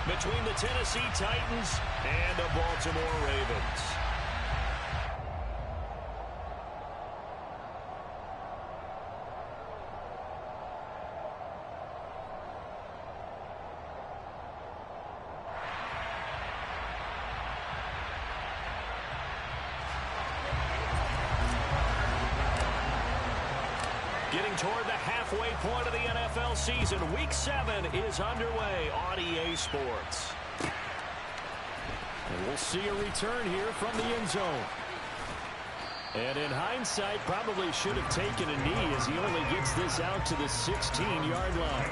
between the Tennessee Titans and the Baltimore Ravens. Getting toward the halfway point of the NFL season. Week 7 is underway on EA Sports. And we'll see a return here from the end zone. And in hindsight, probably should have taken a knee as he only gets this out to the 16-yard line.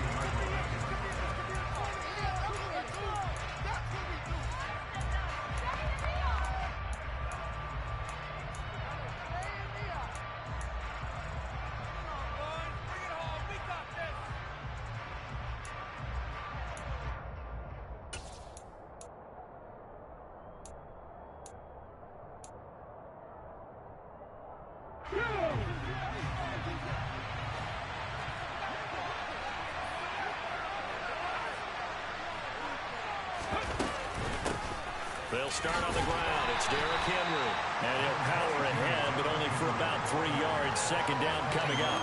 They'll start on the ground. It's Derrick Henry. And he'll power ahead, but only for about 3 yards. Second down coming up.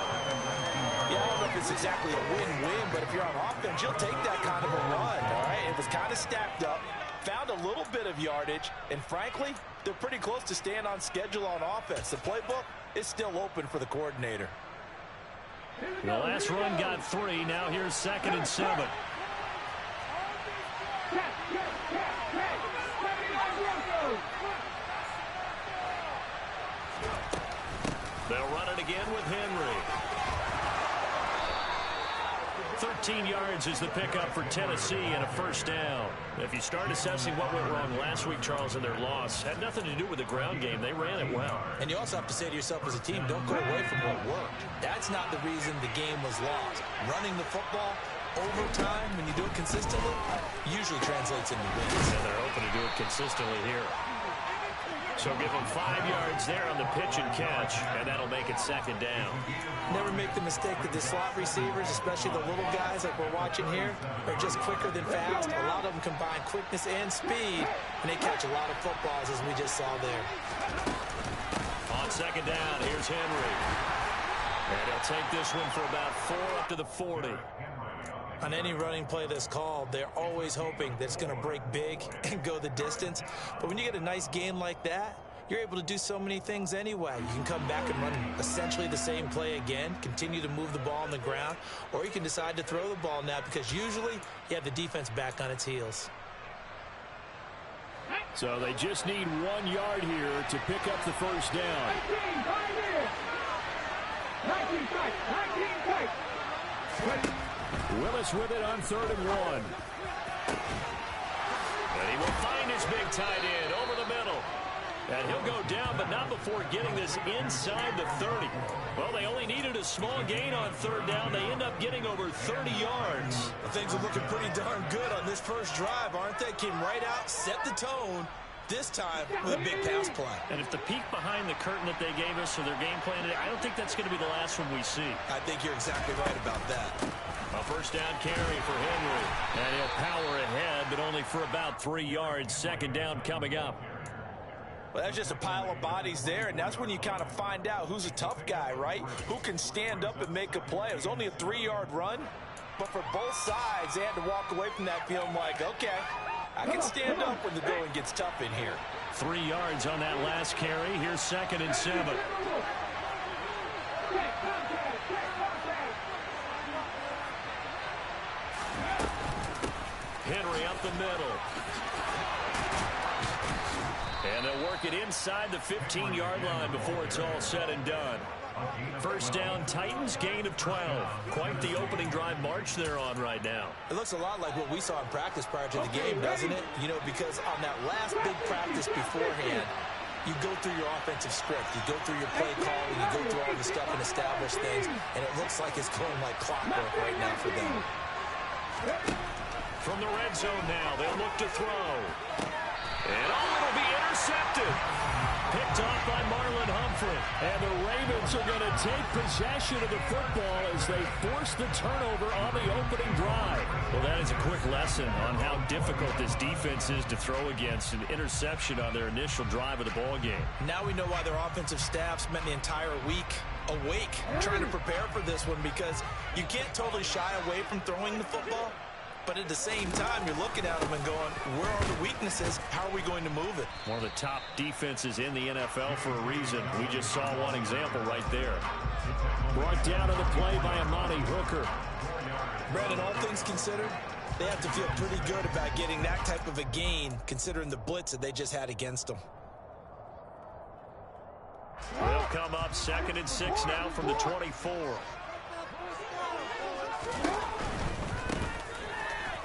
Yeah, I don't know if it's exactly a win-win, but if you're on offense, you'll take that kind of a run, all right? It was kind of stacked up, found a little bit of yardage, and frankly, they're pretty close to staying on schedule on offense. The playbook is still open for the coordinator. The last run got 3. Now here's 2nd and 7. They'll run it again with Henry. 13 yards is the pickup for Tennessee and a first down. If you start assessing what went wrong last week, Charles, in their loss, had nothing to do with the ground game. They ran it well. And you also have to say to yourself as a team, don't go away from what worked. That's not the reason the game was lost. Running the football overtime, when you do it consistently, usually translates into wins. And they're hoping to do it consistently here. So give them 5 yards there on the pitch and catch, and that'll make it second down. Never make the mistake that the slot receivers, especially the little guys like we're watching here, are just quicker than fast. A lot of them combine quickness and speed, and they catch a lot of footballs, as we just saw there. On second down, here's Henry. And he'll take this one for about 4 up to the 40. On any running play that's called, they're always hoping that it's going to break big and go the distance. But when you get a nice game like that, you're able to do so many things anyway. You can come back and run essentially the same play again, continue to move the ball on the ground, or you can decide to throw the ball now because usually you have the defense back on its heels. So they just need 1 yard here to pick up the first down. 19 strikes. Willis with it on 3rd and 1. And he will find his big tight end over the middle. And he'll go down, but not before getting this inside the 30. Well, they only needed a small gain on 3rd down. They end up getting over 30 yards. Well, things are looking pretty darn good on this first drive, aren't they? Came right out, set the tone. This time with a big pass play. And if the peek behind the curtain that they gave us or their game plan today, I don't think that's going to be the last one we see. I think you're exactly right about that. A first down carry for Henry. And he'll power ahead, but only for about 3 yards. Second down coming up. Well, that's just a pile of bodies there, and that's when you kind of find out who's a tough guy, right? Who can stand up and make a play. It was only a 3-yard run, but for both sides, they had to walk away from that feeling like, okay, I can stand up when the going gets tough in here. 3 yards on that last carry. Here's 2nd and 7. Henry up the middle. And they'll work it inside the 15-yard line before it's all said and done. First down, Titans, gain of 12. Quite the opening drive march they're on right now. It looks a lot like what we saw in practice prior to the game, doesn't it? You know, because on that last big practice beforehand, you go through your offensive script, you go through your play calling, you go through all the stuff and establish things, and it looks like it's going like clockwork right now for them. From the red zone now, they'll look to throw. And it'll be intercepted. picked off by Marlon Humphrey. And the Ravens are going to take possession of the football as they force the turnover on the opening drive. Well, that is a quick lesson on how difficult this defense is to throw against. An interception on their initial drive of the ball game. Now we know why their offensive staff spent the entire week awake trying to prepare for this one, because you can't totally shy away from throwing the football. But at the same time, you're looking at them and going, where are the weaknesses? How are we going to move it? One of the top defenses in the NFL for a reason. We just saw one example right there. Brought down on the play by Amani Hooker. Brandon, all things considered, they have to feel pretty good about getting that type of a gain, considering the blitz that they just had against them. They'll come up 2nd and 6 now from the 24.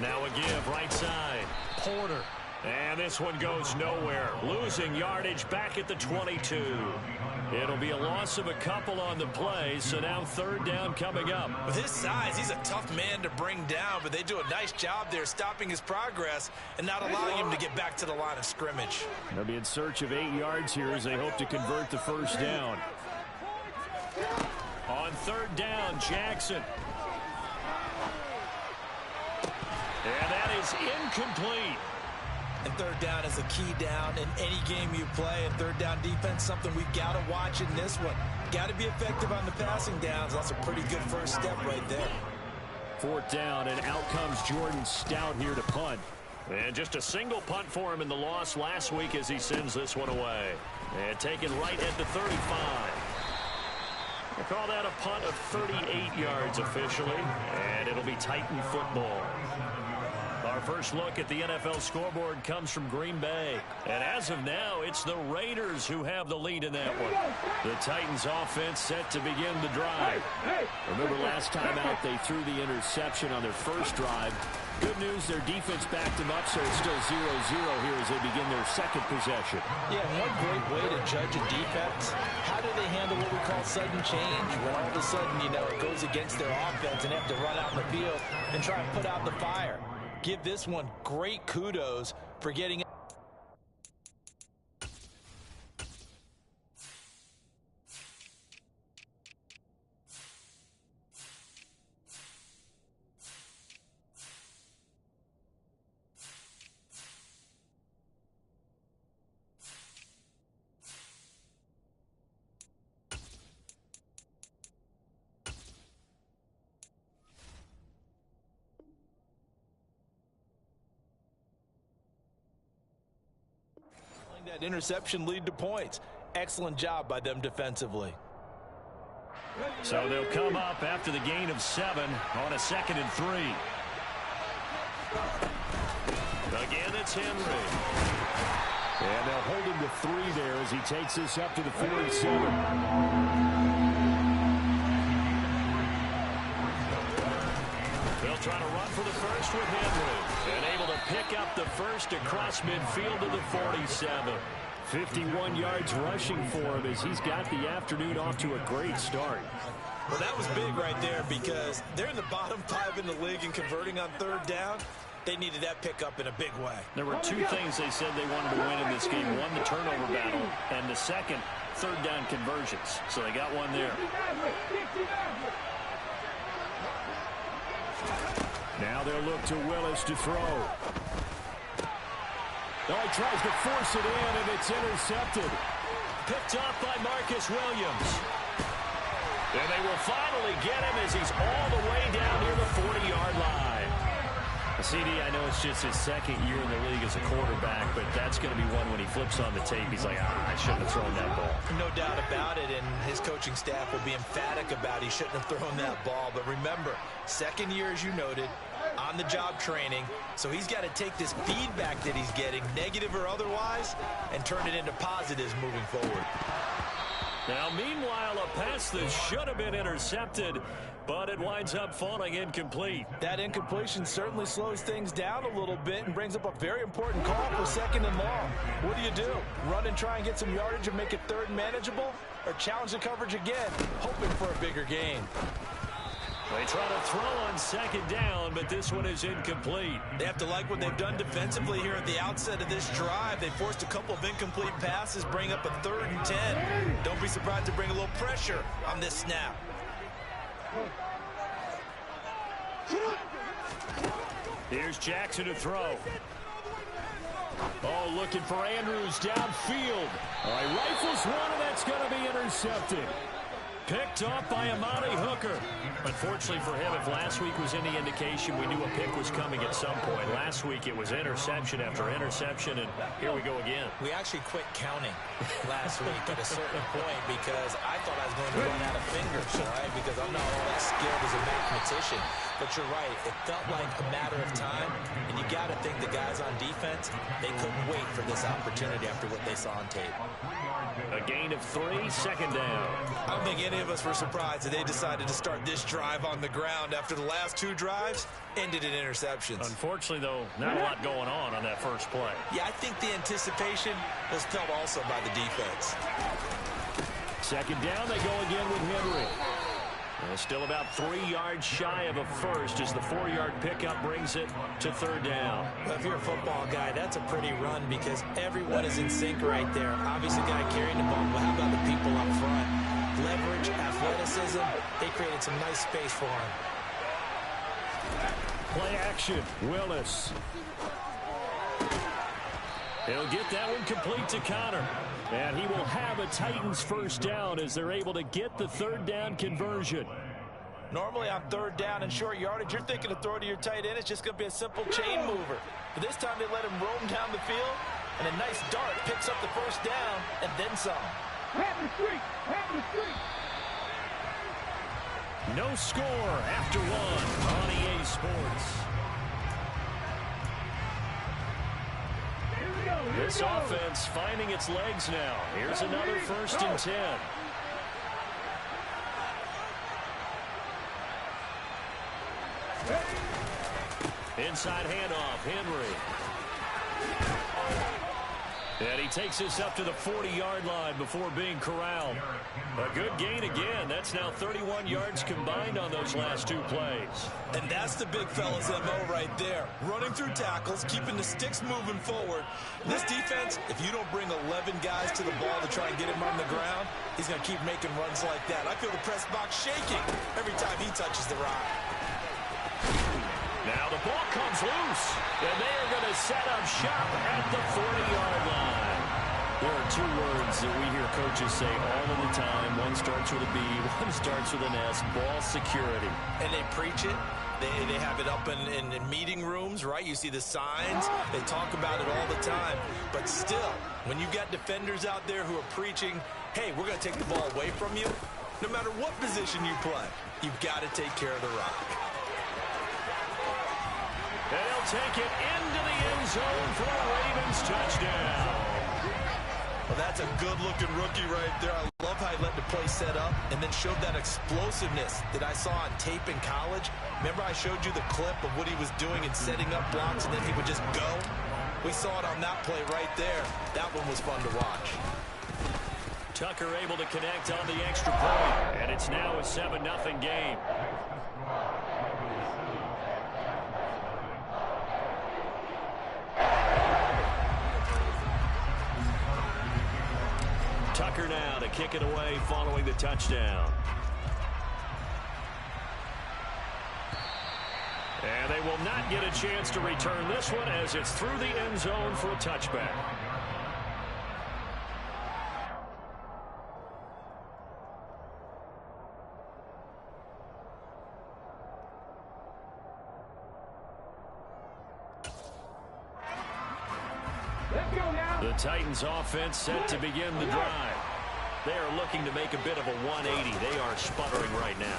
Now a give right side. Porter. And this one goes nowhere. Losing yardage back at the 22. It'll be a loss of a couple on the play, so now 3rd down coming up. With his size, he's a tough man to bring down, but they do a nice job there stopping his progress and not allowing him to get back to the line of scrimmage. They'll be in search of 8 yards here as they hope to convert the 1st down. On 3rd down, Jackson. And that is incomplete. And 3rd down is a key down in any game you play. And 3rd down defense, something we've got to watch in this one. Got to be effective on the passing downs. That's a pretty good first step right there. 4th down, and out comes Jordan Stout here to punt. And just a single punt for him in the loss last week as he sends this one away. And taken right at the 35. They call that a punt of 38 yards officially. And it'll be Titan football. Our first look at the NFL scoreboard comes from Green Bay. And as of now, it's the Raiders who have the lead in that one. The Titans offense set to begin the drive. Remember last time out, they threw the interception on their first drive. Good news, their defense backed them up, so it's still 0-0 here as they begin their 2nd possession. Yeah, one great way to judge a defense. How do they handle what we call sudden change? When all of a sudden, you know, it goes against their offense and they have to run out in the field and try and put out the fire. Give this one great kudos for getting it. That interception lead to points. Excellent job by them defensively. So they'll come up after the gain of 7 on a 2nd and 3. Again, it's Henry. And they'll hold him to 3 there as he takes this up to the 47. They'll try to run for the first with Henry. And able to pick up the first across midfield to the 47. 51 yards rushing for him as he's got the afternoon off to a great start. Well, that was big right there because they're in the bottom 5 in the league in converting on 3rd down. They needed that pickup in a big way. There were 2 things they said they wanted to win in this game. One, the turnover battle, and the second, 3rd down conversions. So they got one there. Now they'll look to Willis to throw. Oh, he tries to force it in, and it's intercepted. Picked off by Marcus Williams. And they will finally get him as he's all the way down near the 40-yard line. CD, I know it's just his 2nd year in the league as a quarterback, but that's going to be one when he flips on the tape. He's like, I shouldn't have thrown that ball. No doubt about it, and his coaching staff will be emphatic about he shouldn't have thrown that ball. But remember, 2nd year, as you noted, on-the-job training, so he's got to take this feedback that he's getting, negative or otherwise, and turn it into positives moving forward. Now, meanwhile, a pass that should have been intercepted, but it winds up falling incomplete. That incompletion certainly slows things down a little bit and brings up a very important call for 2nd and long. What do? Run and try and get some yardage and make it 3rd manageable? Or challenge the coverage again, hoping for a bigger gain? They try to throw on second down, but this one is incomplete. They have to like what they've done defensively here at the outset of this drive. They forced a couple of incomplete passes, bring up a 3rd and 10. Don't be surprised to bring a little pressure on this snap. Here's Jackson to throw. Oh, looking for Andrews downfield. All right, rifles one, and that's going to be intercepted. Picked off by Amani Hooker. Unfortunately for him, if last week was any indication, we knew a pick was coming at some point. Last week it was interception after interception, and here we go again. We actually quit counting last week at a certain point because I thought I was going to run out of fingers, all right, because I'm not all that skilled as a mathematician. But you're right, it felt like a matter of time, and you got to think the guys on defense, they couldn't wait for this opportunity after what they saw on tape. A gain of 3, second down. I don't think any of us were surprised that they decided to start this drive on the ground after the last 2 drives ended in interceptions. Unfortunately, though, not a lot going on that first play. Yeah, I think the anticipation was felt also by the defense. Second down, they go again with Henry. Still about 3 yards shy of a first as the 4-yard pickup brings it to 3rd down. Well, if you're a football guy, that's a pretty run because everyone is in sync right there. Obviously, the guy carrying the ball, but how about the people up front? Leverage, athleticism, they created some nice space for him. Play action, Willis. He'll get that one complete to Connor. And he will have a Titans first down as they're able to get the 3rd down conversion. Normally on 3rd down and short yardage, you're thinking to throw to your tight end. It's just going to be a simple chain mover. But this time they let him roam down the field, and a nice dart picks up the first down and then some. No score after 1 on EA Sports. This offense finding its legs now. Here's another 1st and 10. Inside handoff, Henry. And he takes this up to the 40-yard line before being corralled. A good gain again. That's now 31 yards combined on those last 2 plays. And that's the big fella's MO right there. Running through tackles, keeping the sticks moving forward. This defense, if you don't bring 11 guys to the ball to try and get him on the ground, he's going to keep making runs like that. I feel the press box shaking every time he touches the rock. Now the ball comes loose, and they are going to set up shop at the 40-yard line. There are 2 words that we hear coaches say all of the time. One starts with a B, one starts with an S, ball security. And they preach it. They have it up in meeting rooms, right? You see the signs. They talk about it all the time. But still, when you got defenders out there who are preaching, hey, we're going to take the ball away from you, no matter what position you play, you've got to take care of the rock. And he'll take it into the end zone for a Ravens touchdown. Well, that's a good-looking rookie right there. I love how he let the play set up and then showed that explosiveness that I saw on tape in college. Remember I showed you the clip of what he was doing and setting up blocks, and then he would just go? We saw it on that play right there. That one was fun to watch. Tucker able to connect on the extra point, and it's now a 7-0 game. Tucker now to kick it away following the touchdown. And they will not get a chance to return this one as it's through the end zone for a touchback. The Titans offense set to begin the drive. They are looking to make a bit of a 180. They are sputtering right now.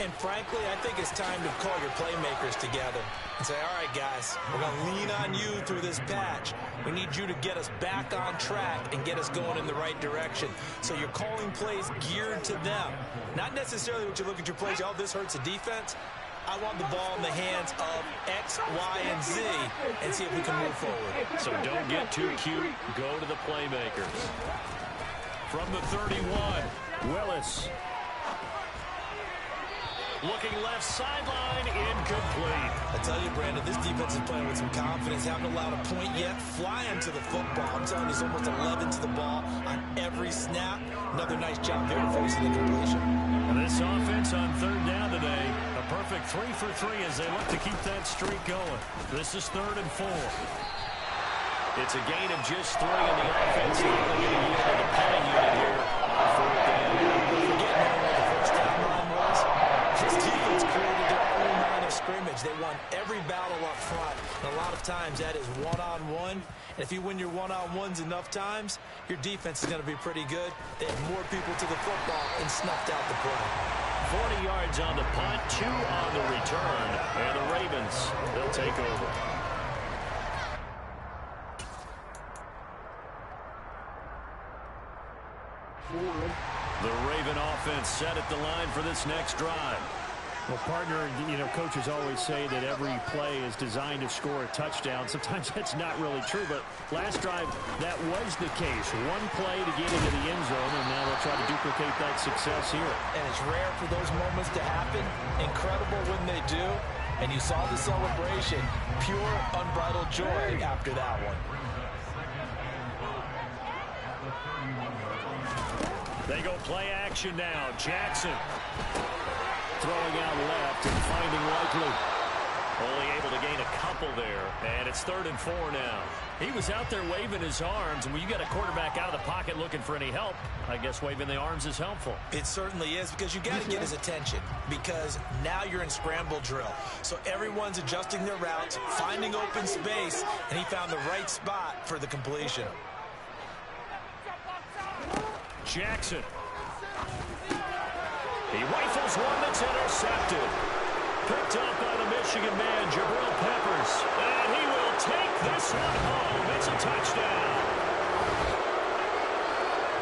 And frankly, I think it's time to call your playmakers together and say, all right, guys, we're going to lean on you through this patch. We need you to get us back on track and get us going in the right direction. So you're calling plays geared to them. Not necessarily what you look at your plays, oh, this hurts the defense. I want the ball in the hands of X, Y, and Z and see if we can move forward. So don't get too cute. Go to the playmakers. From the 31, Willis. Looking left sideline, incomplete. I tell you, Brandon, this defense is playing with some confidence. Haven't allowed a point yet. Flying to the football. I'm telling you, it's almost 11 to the ball on every snap. Another nice job there forcing the completion. And this offense on third down today, a perfect 3 for 3 as they look to keep that streak going. This is 3rd and 4. It's a gain of just 3 in the offense. Not going to yield to the punting unit here. Forgetting what the first down line was. This defense created their own line of scrimmage. They won every battle up front. And a lot of times that is one-on-one. And if you win your one-on-ones enough times, your defense is going to be pretty good. They had more people to the football and snuffed out the play. 40 yards on the punt, 2 on the return. And the Ravens, they'll take over. The Raven offense set at the line for this next drive. Well, partner, you know, coaches always say that every play is designed to score a touchdown. Sometimes that's not really true, but last drive, that was the case. One play to get into the end zone, and now they'll try to duplicate that success here. And it's rare for those moments to happen. Incredible when they do. And you saw the celebration. Pure, unbridled joy after that one. They go play action now. Jackson throwing out left and finding Likely. Only able to gain a couple there. And it's 3rd and 4 now. He was out there waving his arms. And when you got a quarterback out of the pocket looking for any help, I guess waving the arms is helpful. It certainly is, because you got to get his attention, because now you're in scramble drill. So everyone's adjusting their routes, finding open space, and he found the right spot for the completion. Jackson. He rifles one that's intercepted. Picked up by the Michigan man, Jabril Peppers. And he will take this one home. It's a touchdown.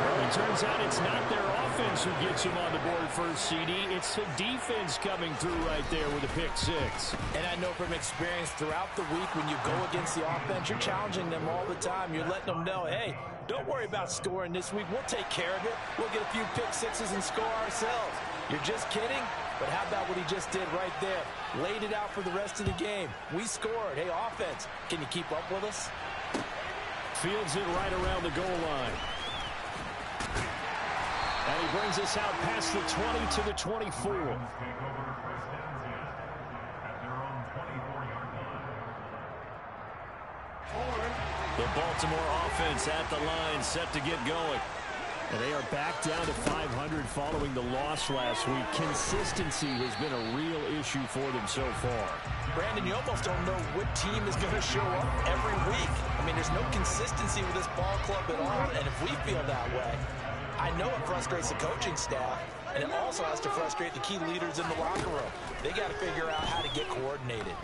Well, it turns out it's not their offense who gets him on the board first, CD. It's the defense coming through right there with a pick 6. And I know from experience throughout the week, when you go against the offense, you're challenging them all the time. You're letting them know, hey, don't worry about scoring this week. We'll take care of it. We'll get a few pick 6s and score ourselves. You're just kidding? But how about what he just did right there? Laid it out for the rest of the game. We scored. Hey, offense, can you keep up with us? Fields it right around the goal line. And he brings us out past the 20 to the 24. The Baltimore offense at the line, set to get going. And they are back down to 500 following the loss last week. Consistency has been a real issue for them so far. Brandon, you almost don't know what team is going to show up every week. I mean, there's no consistency with this ball club at all, and if we feel that way, I know it frustrates the coaching staff, and it also has to frustrate the key leaders in the locker room. They got to figure out how to get coordinated.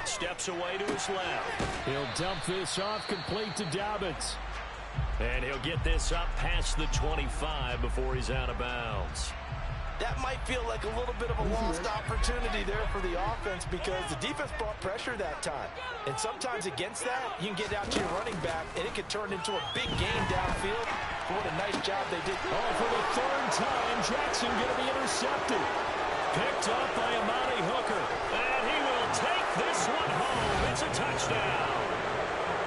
Steps away to his left. He'll dump this off, complete to Dobbins. And he'll get this up past the 25 before he's out of bounds. That might feel like a little bit of a lost opportunity there for the offense, because the defense brought pressure that time. And sometimes against that, you can get out to your running back, and it could turn into a big game downfield. What a nice job they did. Oh, for the 3rd time, Jackson going to be intercepted. Picked up by Amani Hooker. And he will take this one home. It's a touchdown.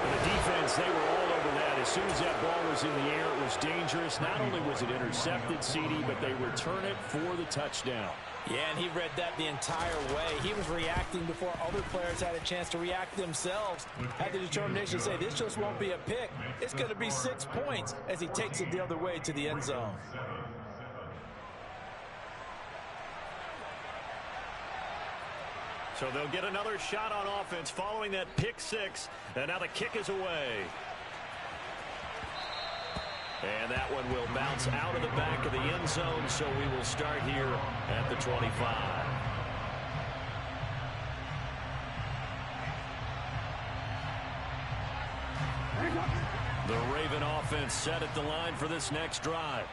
And the defense, they were all over that. As soon as that ball was in the air, it was dangerous. Not only was it intercepted, CD, but they return it for the touchdown. Yeah, and he read that the entire way. He was reacting before other players had a chance to react themselves. Had the determination to say, this just won't be a pick. It's going to be 6 points, as he takes it the other way to the end zone. So they'll get another shot on offense following that pick 6. And now the kick is away. And that one will bounce out of the back of the end zone, so we will start here at the 25. The Raven offense set at the line for this next drive.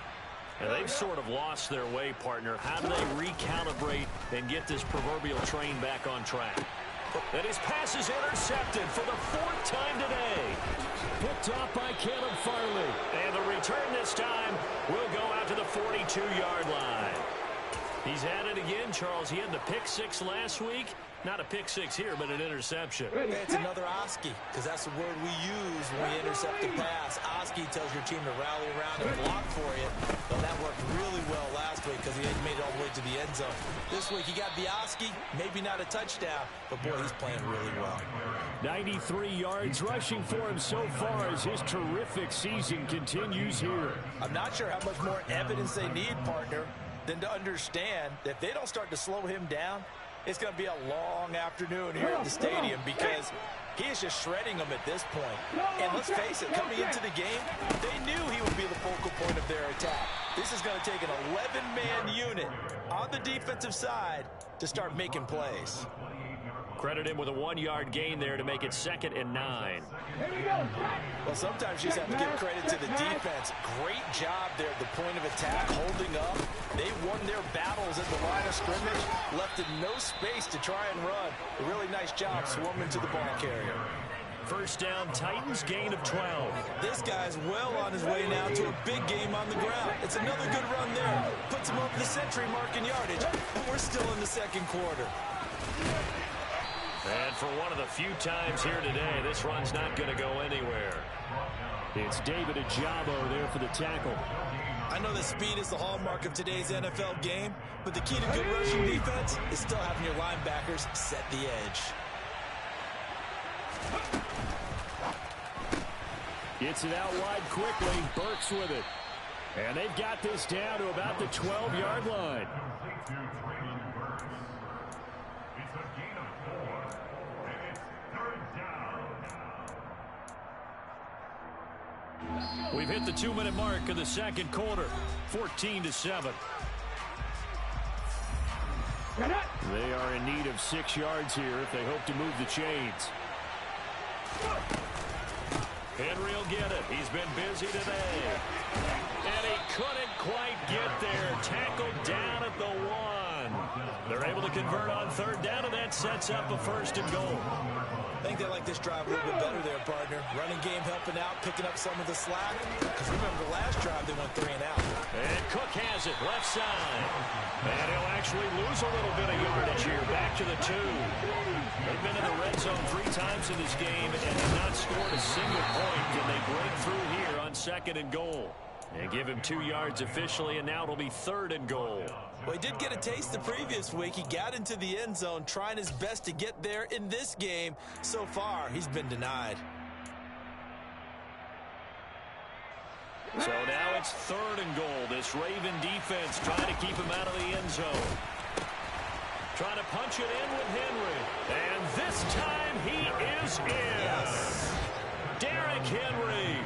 And they've sort of lost their way, partner. How do they recalibrate and get this proverbial train back on track? And his pass is intercepted for the 4th time today. Picked off by Caleb Farley. And the return this time will go out to the 42-yard line. He's at it again, Charles. He had the pick six last week. Not a pick six here, but an interception. It's another Oski, because that's the word we use when we intercept the pass. Oski tells your team to rally around and block for you. Well, that worked really well last week because he made it all the way to the end zone. This week he got the Oski, maybe not a touchdown, but boy, he's playing really well. 93 yards rushing for him so far as his terrific season continues here. I'm not sure how much more evidence they need, partner, than to understand that if they don't start to slow him down, it's going to be a long afternoon here at the stadium because he is just shredding them at this point. And let's face it, coming into the game, they knew he would be the focal point of their attack. This is going to take an 11-man unit on the defensive side to start making plays. Credit him with a 1-yard gain there to make it 2nd and 9. Well, sometimes you just have to give credit to the defense. Great job there at the point of attack, holding up. They won their battles at the line of scrimmage, left in no space to try and run. A really nice job swarming to the ball carrier. First down, Titans, gain of 12. This guy's well on his way now to a big game on the ground. It's another good run there. Puts him over the century mark in yardage. But we're still in the second quarter. And for one of the few times here today, this run's not going to go anywhere. It's David Ojabo there for the tackle. I know that speed is the hallmark of today's NFL game, but the key to good rushing defense is still having your linebackers set the edge. Gets it out wide quickly. Burks with it. And they've got this down to about the 12-yard line. We've hit the 2-minute mark of the second quarter, 14-7. They are in need of 6 yards here if they hope to move the chains. Henry will get it. He's been busy today. And he couldn't quite get there. Tackled down at the 1. They're able to convert on third down, and that sets up a 1st and goal. I think they like this drive a little bit better there, partner. Running game helping out, picking up some of the slack. Because remember, the last drive they went 3 and out. And Cook has it, left side. And he'll actually lose a little bit of yardage here, back to the 2. They've been in the red zone 3 times in this game and have not scored a single point. Can they break through here on 2nd and goal? And give him 2 yards officially, and now it'll be 3rd and goal. Well, he did get a taste the previous week. He got into the end zone, trying his best to get there in this game. So far, he's been denied. So now it's 3rd and goal. This Raven defense trying to keep him out of the end zone. Trying to punch it in with Henry. And this time he is in. Yes. Derrick Henry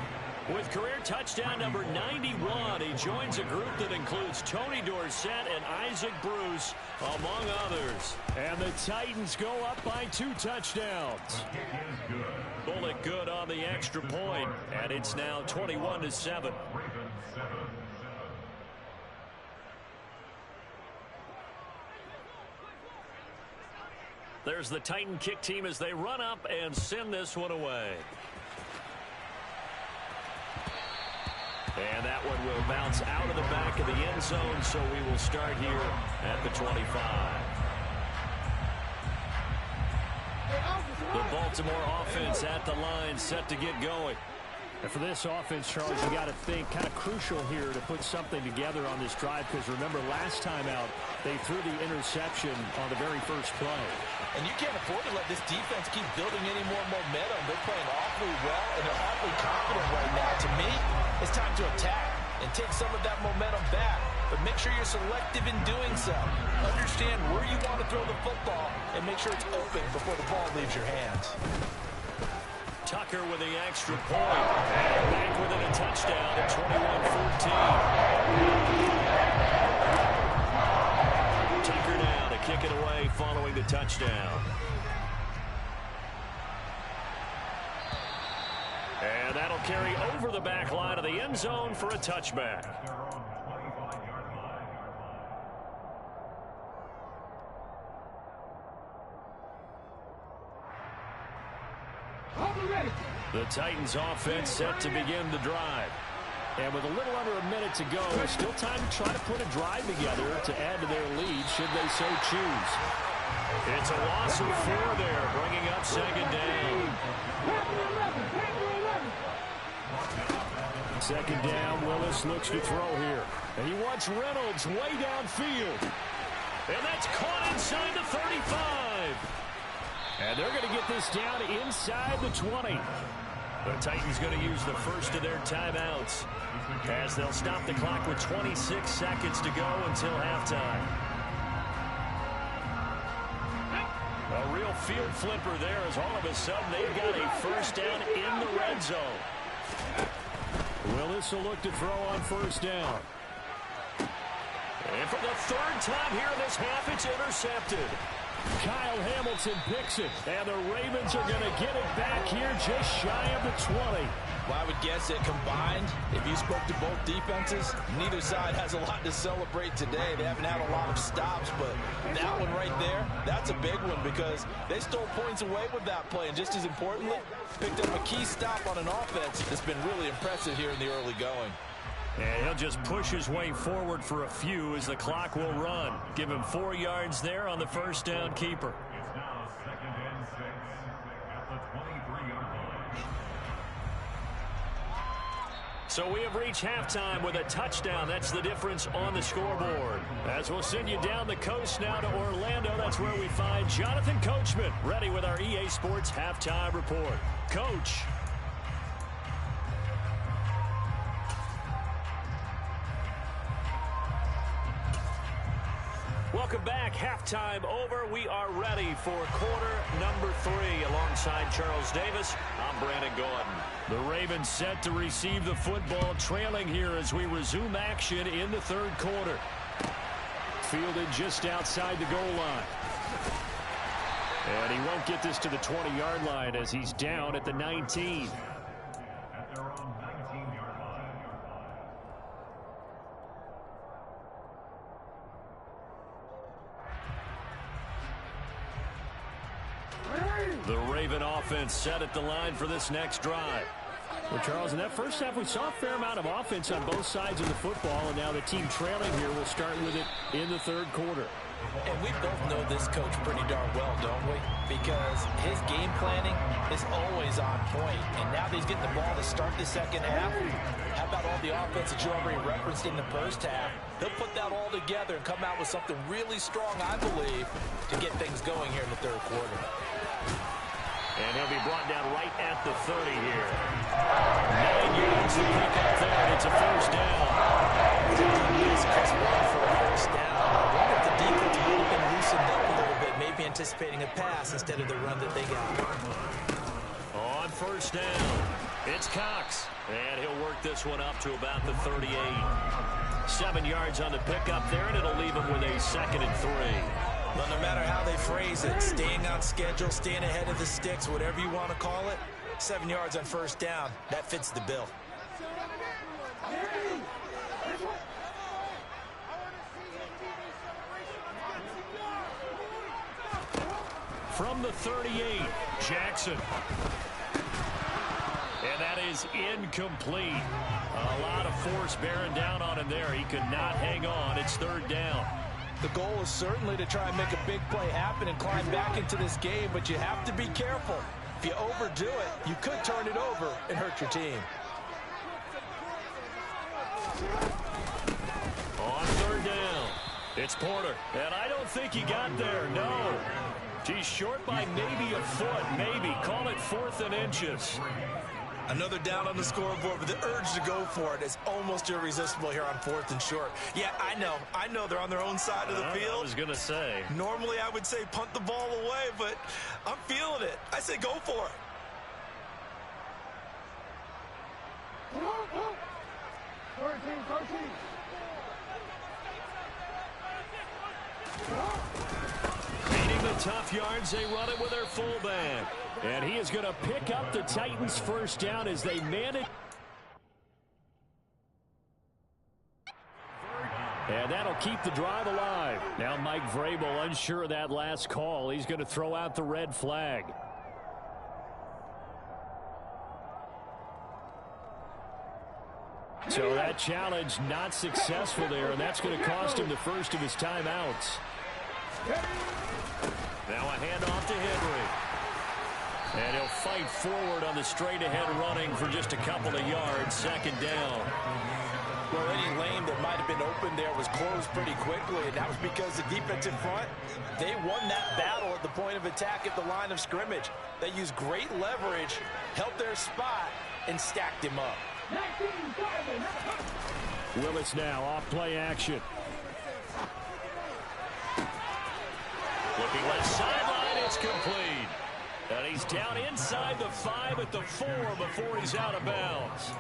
with career touchdown number 91. He joins a group that includes Tony Dorsett and Isaac Bruce, among others. And the Titans go up by 2 touchdowns. Bullock good on the extra point, and it's now 21-7. There's the Titan kick team as they run up and send this one away. And that one will bounce out of the back of the end zone, so we will start here at the 25. The Baltimore offense at the line, set to get going. And for this offense, Charles, you got to think kind of crucial here to put something together on this drive, because remember last time out they threw the interception on the very first play. And you can't afford to let this defense keep building any more momentum. They're playing awfully well, and they're awfully confident right now. To me, it's time to attack and take some of that momentum back. But make sure you're selective in doing so. Understand where you want to throw the football and make sure it's open before the ball leaves your hands. Tucker with the extra point. And back with it, a touchdown at 21-14. Tucker now to kick it away following the touchdown. And that'll carry over the back line of the end zone for a touchback. The Titans offense set to begin the drive. And with a little under a minute to go, still time to try to put a drive together to add to their lead, should they so choose. It's a loss of 4 there, bringing up second down. Second down, Willis looks to throw here. And he wants Reynolds way downfield. And that's caught inside the 35. And they're going to get this down inside the 20. The Titans going to use the first of their timeouts as they'll stop the clock with 26 seconds to go until halftime. A real field flipper there as all of a sudden they've got a first down in the red zone. Willis will look to throw on first down. And for the 3rd time here in this half, it's intercepted. Kyle Hamilton picks it, and the Ravens are going to get it back here just shy of the 20. Well, I would guess that combined, if you spoke to both defenses, neither side has a lot to celebrate today. They haven't had a lot of stops, but that one right there, that's a big one because they stole points away with that play. And just as importantly, picked up a key stop on an offense that's been really impressive here in the early going. And he'll just push his way forward for a few as the clock will run. Give him 4 yards there on the first down keeper. It's now 2nd and 6 at the 23-yard line. So we have reached halftime with a touchdown. That's the difference on the scoreboard. As we'll send you down the coast now to Orlando, that's where we find Jonathan Coachman ready with our EA Sports halftime report. Coach. Welcome back. Halftime over. We are ready for quarter number 3 alongside Charles Davis. I'm Brandon Gordon. The Ravens set to receive the football, trailing here as we resume action in the 3rd quarter. Fielded just outside the goal line. And he won't get this to the 20-yard line as he's down at the 19. At their own 19-yard line. The Raven offense set at the line for this next drive. Well, Charles, in that first half, we saw a fair amount of offense on both sides of the football, and now the team trailing here will start with it in the 3rd quarter. And we both know this coach pretty darn well, don't we? Because his game planning is always on point. And now that he's getting the ball to start the second half, how about all the offense that you already referenced in the first half? He'll put that all together and come out with something really strong, I believe, to get things going here in the 3rd quarter. And he'll be brought down right at the 30 here. 9 yards to pick up there, and it's a first down. Chris Brown for a first down. I wonder if the defense might have been loosened up a little bit, maybe anticipating a pass instead of the run that they got. On first down, it's Cox. And he'll work this one up to about the 38. 7 yards on the pickup there, and it'll leave him with a 2nd and 3. Well, no matter how they phrase it, staying on schedule, staying ahead of the sticks, whatever you want to call it, 7 yards on first down, that fits the bill. From the 38, Jackson. And that is incomplete. A lot of force bearing down on him there. He could not hang on. It's 3rd down. The goal is certainly to try and make a big play happen and climb back into this game, but you have to be careful. If you overdo it, you could turn it over and hurt your team. On 3rd down, it's Porter. And I don't think he got there, no. He's short by maybe a foot, maybe. Call it 4th and inches. Another down on the scoreboard, but the urge to go for it is almost irresistible here on 4th and short. Yeah, I know they're on their own side of the field. I was going to say. Normally I would say punt the ball away, but I'm feeling it. I say go for it. Beating the tough yards, they run it with their fullback. And he is going to pick up the Titans' first down as they manage. And that'll keep the drive alive. Now Mike Vrabel unsure of that last call. He's going to throw out the red flag. So that challenge not successful there, and that's going to cost him the first of his timeouts. Now a handoff to Henry. And he'll fight forward on the straight-ahead running for just a couple of yards. Second down. Well, any lane that might have been open there was closed pretty quickly, and that was because the defensive front, they won that battle at the point of attack at the line of scrimmage. They used great leverage, held their spot, and stacked him up. Willis now off play action. Looking left sideline, it's complete. And he's down inside the 5 at the 4 before he's out of bounds.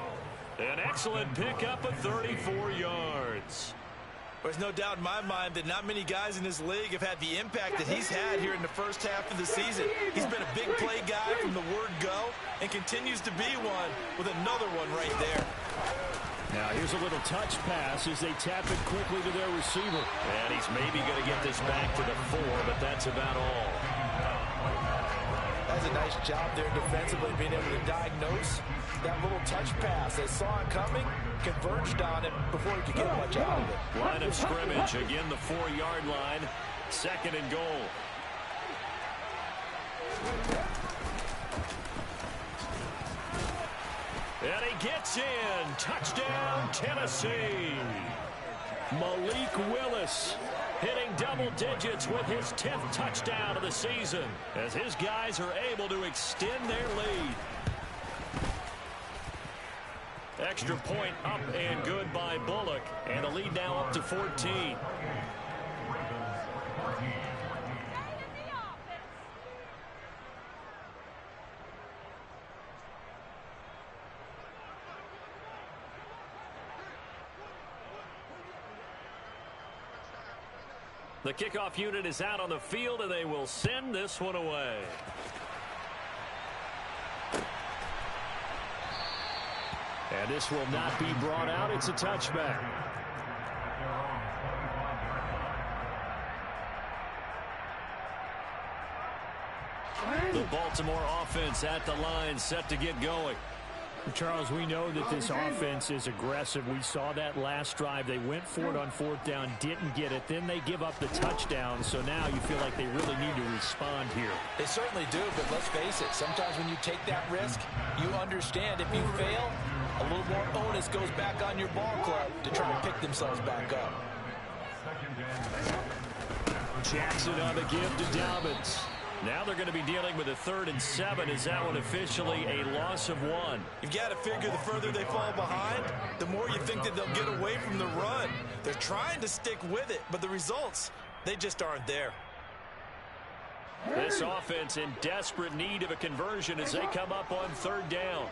An excellent pickup of 34 yards. There's no doubt in my mind that not many guys in this league have had the impact that he's had here in the first half of the season. He's been a big play guy from the word go and continues to be one with another one right there. Now here's a little touch pass as they tap it quickly to their receiver. And he's maybe going to get this back to the 4, but that's about all. That's a nice job there defensively, being able to diagnose that little touch pass. They saw it coming, converged on it before he could get much out of it. Line of scrimmage, again the 4-yard line. Second and goal. And he gets in. Touchdown, Tennessee. Malik Willis hitting double digits with his 10th touchdown of the season as his guys are able to extend their lead. Extra point up and good by Bullock, and the lead now up to 14. The kickoff unit is out on the field, and they will send this one away. And this will not be brought out. It's a touchback. The Baltimore offense at the line, set to get going. Charles, we know that this offense is aggressive. We saw that last drive. They went for it on 4th down, didn't get it. Then they give up the touchdown. So now you feel like they really need to respond here. They certainly do, but let's face it. Sometimes when you take that risk, you understand if you fail, a little more onus goes back on your ball club to try to pick themselves back up. Jackson on the give to Dobbins. Now they're going to be dealing with a 3rd and 7. Is that one officially a loss of 1? You've got to figure the further they fall behind, the more you think that they'll get away from the run. They're trying to stick with it, but the results, they just aren't there. This offense in desperate need of a conversion as they come up on 3rd down.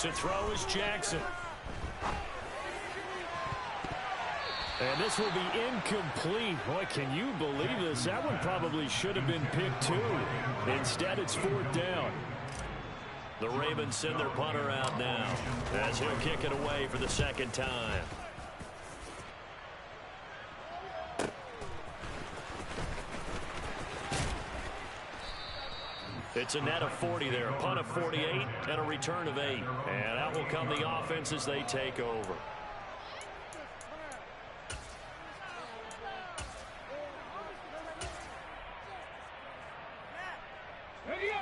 To throw is Jackson. And this will be incomplete. Boy, can you believe this? That one probably should have been picked too. Instead, it's 4th down. The Ravens send their punter out now as he'll kick it away for the 2nd time. It's a net of 40 there, a punt of 48 and a return of 8. And out will come the offense as they take over.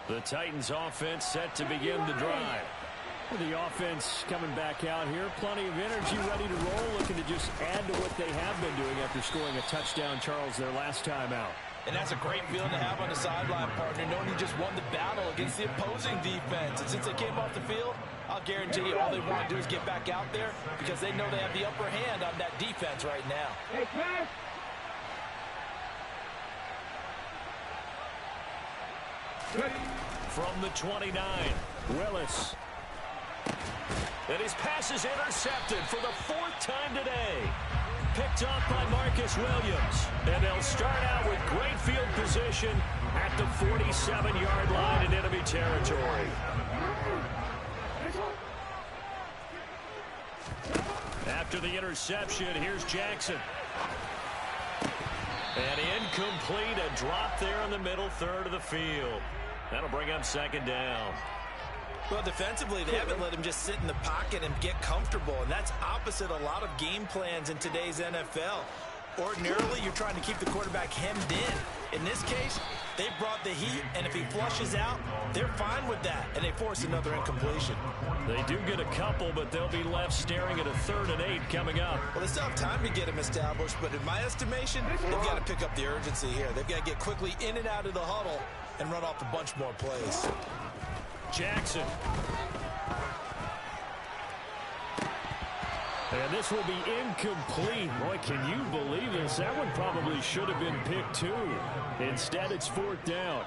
The Titans offense set to begin the drive. The offense coming back out here. Plenty of energy, ready to roll, looking to just add to what they have been doing after scoring a touchdown, Charles, their last time out. And that's a great feeling to have on the sideline, partner, knowing you just won the battle against the opposing defense. And since they came off the field, I'll guarantee you all they want to do is get back out there because they know they have the upper hand on that defense right now. From the 29, Willis. And his pass is intercepted for the 4th time today. Picked off by Marcus Williams. And they'll start out with great field position at the 47-yard line in enemy territory. After the interception, here's Jackson. And incomplete, a drop there in the middle third of the field. That'll bring up second down. Well, defensively, they haven't let him just sit in the pocket and get comfortable, and that's opposite a lot of game plans in today's NFL. Ordinarily, you're trying to keep the quarterback hemmed in. In this case, they brought the heat, and if he flushes out, they're fine with that, and they force another incompletion. They do get a couple, but they'll be left staring at a 3rd and 8 coming up. Well, they still have time to get him established, but in my estimation, they've got to pick up the urgency here. They've got to get quickly in and out of the huddle and run off a bunch more plays. Jackson. And this will be incomplete. Boy, can you believe this? That one probably should have been picked too. Instead, it's 4th down.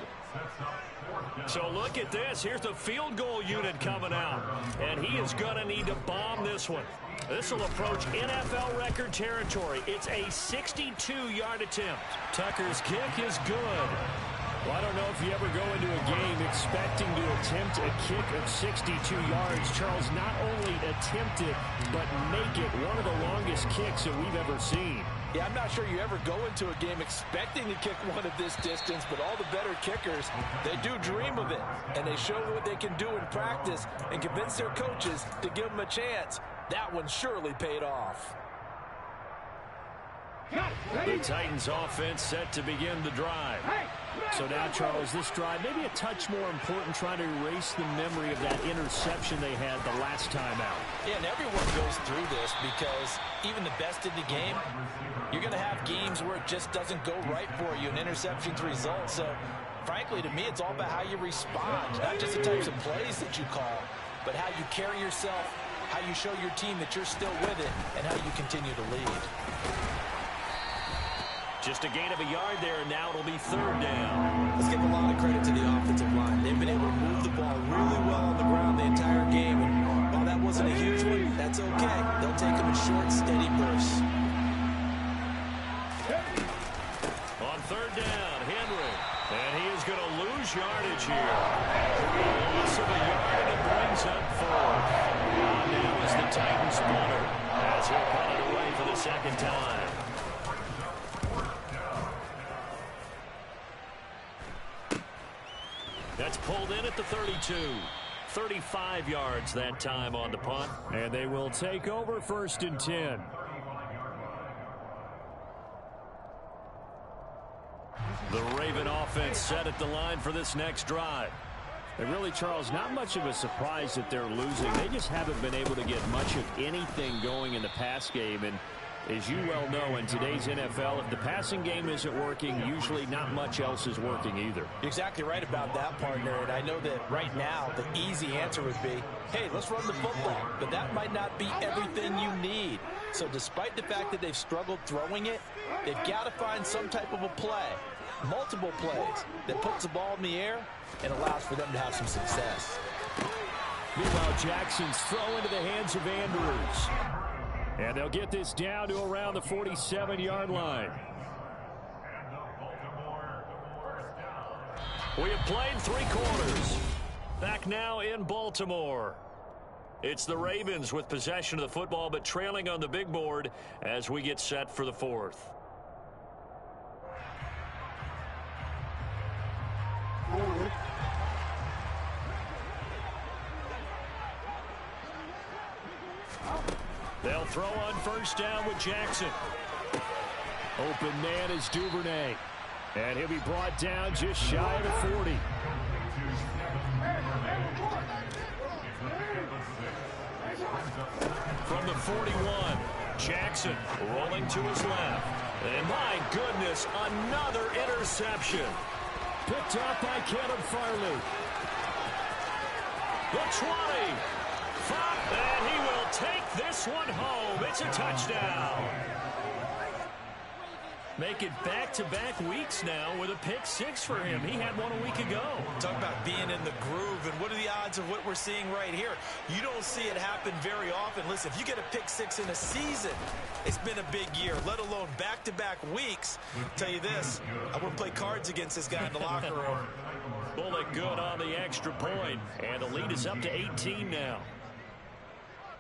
So look at this. Here's the field goal unit coming out. And he is going to need to bomb this one. This will approach NFL record territory. It's a 62-yard attempt. Tucker's kick is good. Well, I don't know if you ever go into a game expecting to attempt a kick of 62 yards. Charles, not only attempt it, but make it one of the longest kicks that we've ever seen. Yeah, I'm not sure you ever go into a game expecting to kick one of this distance, but all the better kickers, they do dream of it, and they show what they can do in practice and convince their coaches to give them a chance. That one surely paid off. The Titans offense set to begin the drive. So now, Charles, this drive maybe a touch more important, trying to erase the memory of that interception they had the last time out. Yeah, and everyone goes through this because even the best in the game, you're going to have games where it just doesn't go right for you, and interceptions result. So, frankly, to me, it's all about how you respond, not just the types of plays that you call, but how you carry yourself, how you show your team that you're still with it, and how you continue to lead. Just a gain of a yard there, and now it'll be 3rd down. Let's give a lot of credit to the offensive line. They've been able to move the ball really well on the ground the entire game. And while that wasn't a huge one, that's okay. They'll take them in short, steady bursts. On 3rd down, Henry. And he is going to lose yardage here. Loss of a yard, and it brings up 4th. Now is the Titans punter as he'll punt it away for the 2nd time. That's pulled in at the 32. 35 yards that time on the punt. And they will take over 1st and 10. The Raven offense set at the line for this next drive. And really, Charles, not much of a surprise that they're losing. They just haven't been able to get much of anything going in the pass game. And as you well know, in today's NFL, if the passing game isn't working, usually not much else is working either. You're exactly right about that, partner. And I know that right now the easy answer would be, hey, let's run the football. But that might not be everything you need. So despite the fact that they've struggled throwing it, they've got to find some type of a play, multiple plays, that puts the ball in the air and allows for them to have some success. Meanwhile, Jackson's throw into the hands of Andrews. And they'll get this down to around the 47-yard line. We have played 3 quarters. Back now in Baltimore. It's the Ravens with possession of the football, but trailing on the big board as we get set for the 4th. They'll throw on 1st down with Jackson. Open man is Duvernay. And he'll be brought down just shy of the 40. From the 41, Jackson rolling to his left. And my goodness, another interception. Picked up by Caleb Farley. The 20. And he will take this one home. It's a touchdown. Make it back-to-back weeks now with a pick 6 for him. He had one a week ago. Talk about being in the groove, and what are the odds of what we're seeing right here? You don't see it happen very often. Listen, if you get a pick 6 in a season, it's been a big year, let alone back-to-back weeks. I'll tell you this, I wouldn't play cards against this guy in the locker room. Bullet good on the extra point, and the lead is up to 18 now.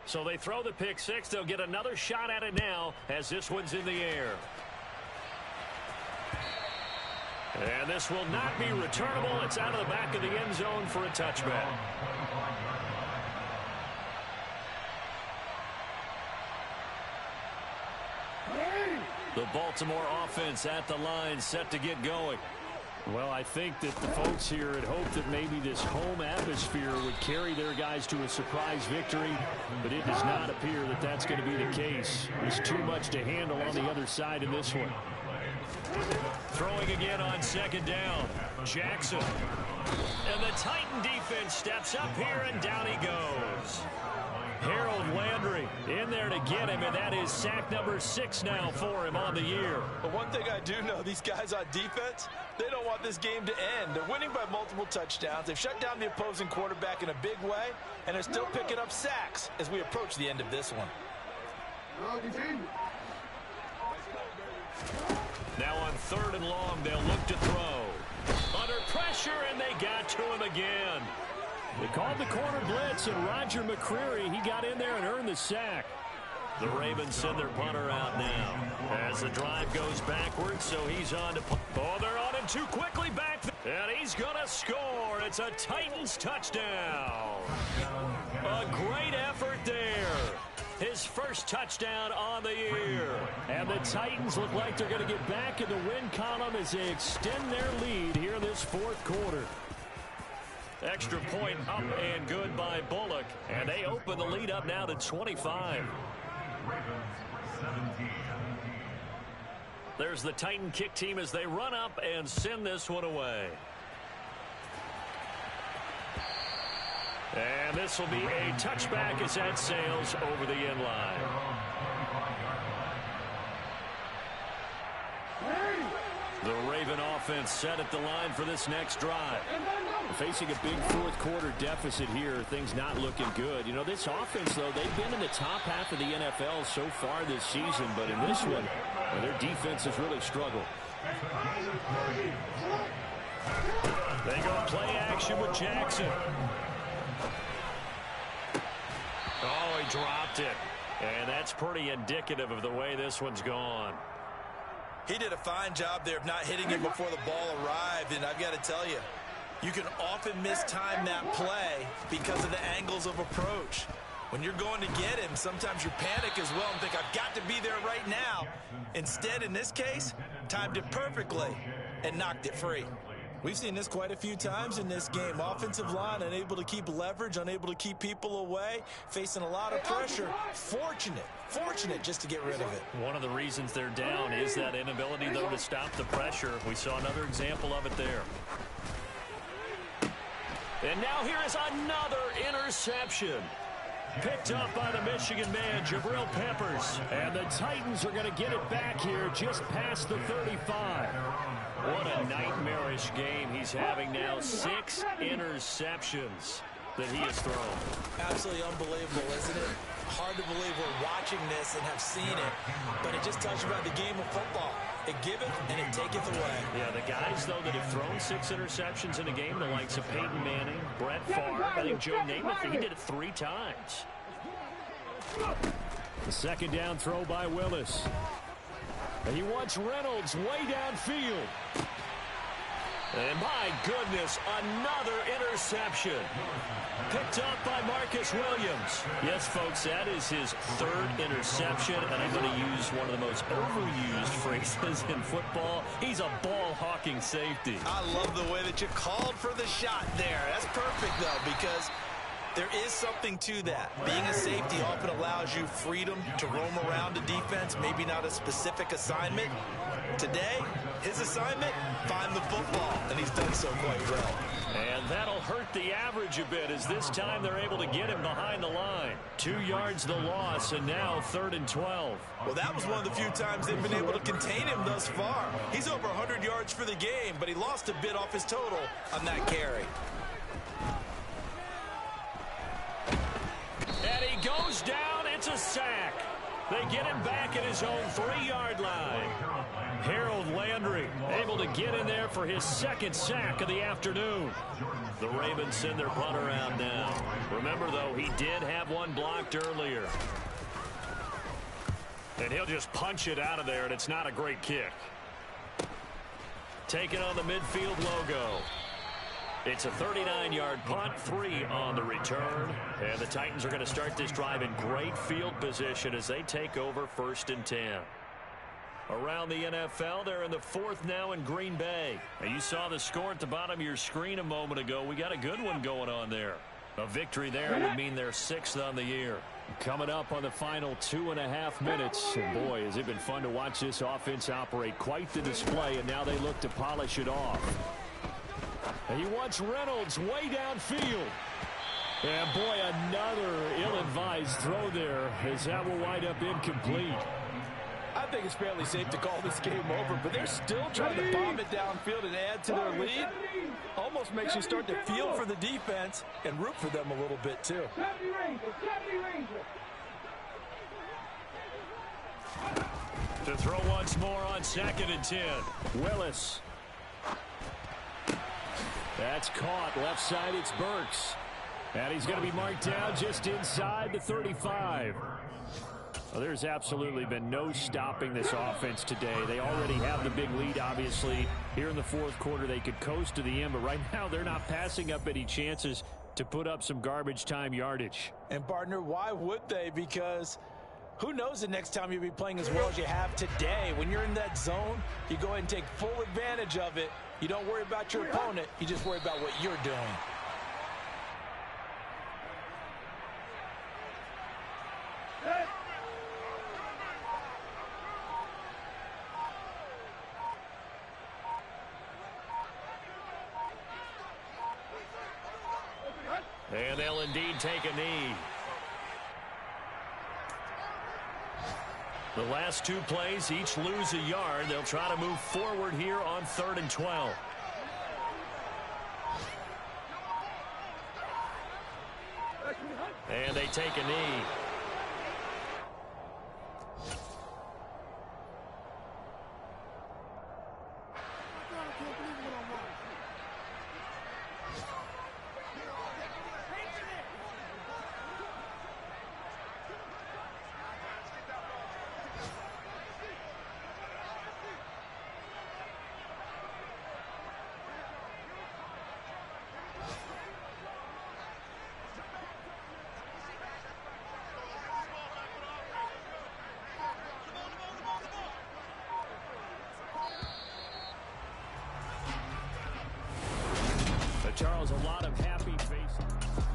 So they throw the pick 6. They'll get another shot at it now as this one's in the air. And this will not be returnable. It's out of the back of the end zone for a touchback. The Baltimore offense at the line, set to get going. Well, I think that the folks here had hoped that maybe this home atmosphere would carry their guys to a surprise victory, but it does not appear that that's going to be the case. There's too much to handle on the other side in this one. Throwing again on second down. Jackson. And the Titan defense steps up here, and down he goes. Harold Landry in there to get him, and that is sack number 6 now for him on the year. But one thing I do know, these guys on defense, they don't want this game to end. They're winning by multiple touchdowns. They've shut down the opposing quarterback in a big way, and they're still picking up sacks as we approach the end of this one. Now on 3rd and long, they'll look to throw. Under pressure, and they got to him again. They called the corner blitz, and Roger McCreary, he got in there and earned the sack. The Ravens send their punter out now as the drive goes backwards, so he's on to punt. Oh, they're on him too quickly back, and he's going to score. It's a Titans touchdown. A great effort there. His first touchdown on the year. And the Titans look like they're going to get back in the win column as they extend their lead here in this 4th quarter. Extra point up and good by Bullock. And they open the lead up now to 25. There's the Titan kick team as they run up and send this one away. And this will be a touchback as that sails over the end line. The Raven offense set at the line for this next drive. Facing a big 4th quarter deficit here, things not looking good. You know, this offense, though, they've been in the top half of the NFL so far this season, but in this one, well, their defense has really struggled. They go play action with Jackson. Oh, he dropped it. And that's pretty indicative of the way this one's gone. He did a fine job there of not hitting him before the ball arrived, and I've got to tell you, you can often mistime that play because of the angles of approach. When you're going to get him, sometimes you panic as well and think, I've got to be there right now. Instead, in this case, timed it perfectly and knocked it free. We've seen this quite a few times in this game. Offensive line unable to keep leverage, unable to keep people away, facing a lot of pressure. Fortunate just to get rid of it. One of the reasons they're down is that inability, though, to stop the pressure. We saw another example of it there. And now here is another interception. Picked up by the Michigan man, Jabril Peppers. And the Titans are going to get it back here just past the 35. What a nightmarish game he's having now. 6 interceptions that he has thrown. Absolutely unbelievable, isn't it? Hard to believe we're watching this and have seen it, but it just tells you about the game of football. It giveth and it taketh away. Yeah, the guys, though, that have thrown 6 interceptions in a game, the likes of Peyton Manning, Brett Favre, I think Joe Namath, he did it 3 times. The second down throw by Willis. And he wants Reynolds way downfield. And my goodness, another interception. Picked up by Marcus Williams. Yes, folks, that is his 3rd interception, and I'm going to use one of the most overused phrases in football. He's a ball-hawking safety. I love the way that you called for the shot there. That's perfect, though, because there is something to that. Being a safety often allows you freedom to roam around the defense, maybe not a specific assignment. Today, his assignment, find the football, and he's done so quite well. And that'll hurt the average a bit as this time they're able to get him behind the line. 2 yards the loss, and now 3rd and 12. Well, that was one of the few times they've been able to contain him thus far. He's over 100 yards for the game, but he lost a bit off his total on that carry. And he goes down. It's a sack. They get him back at his own 3-yard line. Harold Landry able to get in there for his 2nd sack of the afternoon. The Ravens send their punter out now. Remember, though, he did have one blocked earlier. And he'll just punch it out of there, and it's not a great kick. taking on the midfield logo. It's a 39-yard punt, 3 on the return. And the Titans are going to start this drive in great field position as they take over 1st and 10. Around the NFL, they're in the 4th now in Green Bay. Now, you saw the score at the bottom of your screen a moment ago. We got a good one going on there. A victory there would mean they're 6th on the year. Coming up on the final 2.5 minutes. And boy, has it been fun to watch this offense operate. Quite the display, and now they look to polish it off. And he wants Reynolds way downfield. And boy, another ill-advised throw there as that will wind up incomplete. I think it's fairly safe to call this game over, but they're still trying to bomb it downfield and add to their lead. Almost makes you start to feel for the defense and root for them a little bit, too. To throw once more on 2nd and 10. Willis. That's caught. Left side, it's Burks. And he's going to be marked down just inside the 35. Well, there's absolutely been no stopping this offense today. They already have the big lead, obviously. Here in the 4th quarter, they could coast to the end, but right now they're not passing up any chances to put up some garbage time yardage. And, partner, why would they? Because who knows the next time you'll be playing as well as you have today. When you're in that zone, you go ahead and take full advantage of it. You don't worry about your opponent. You just worry about what you're doing. And they'll indeed take a knee. The last 2 plays each lose a yard. They'll try to move forward here on 3rd and 12. And they take a knee. Charles, a lot of happy faces.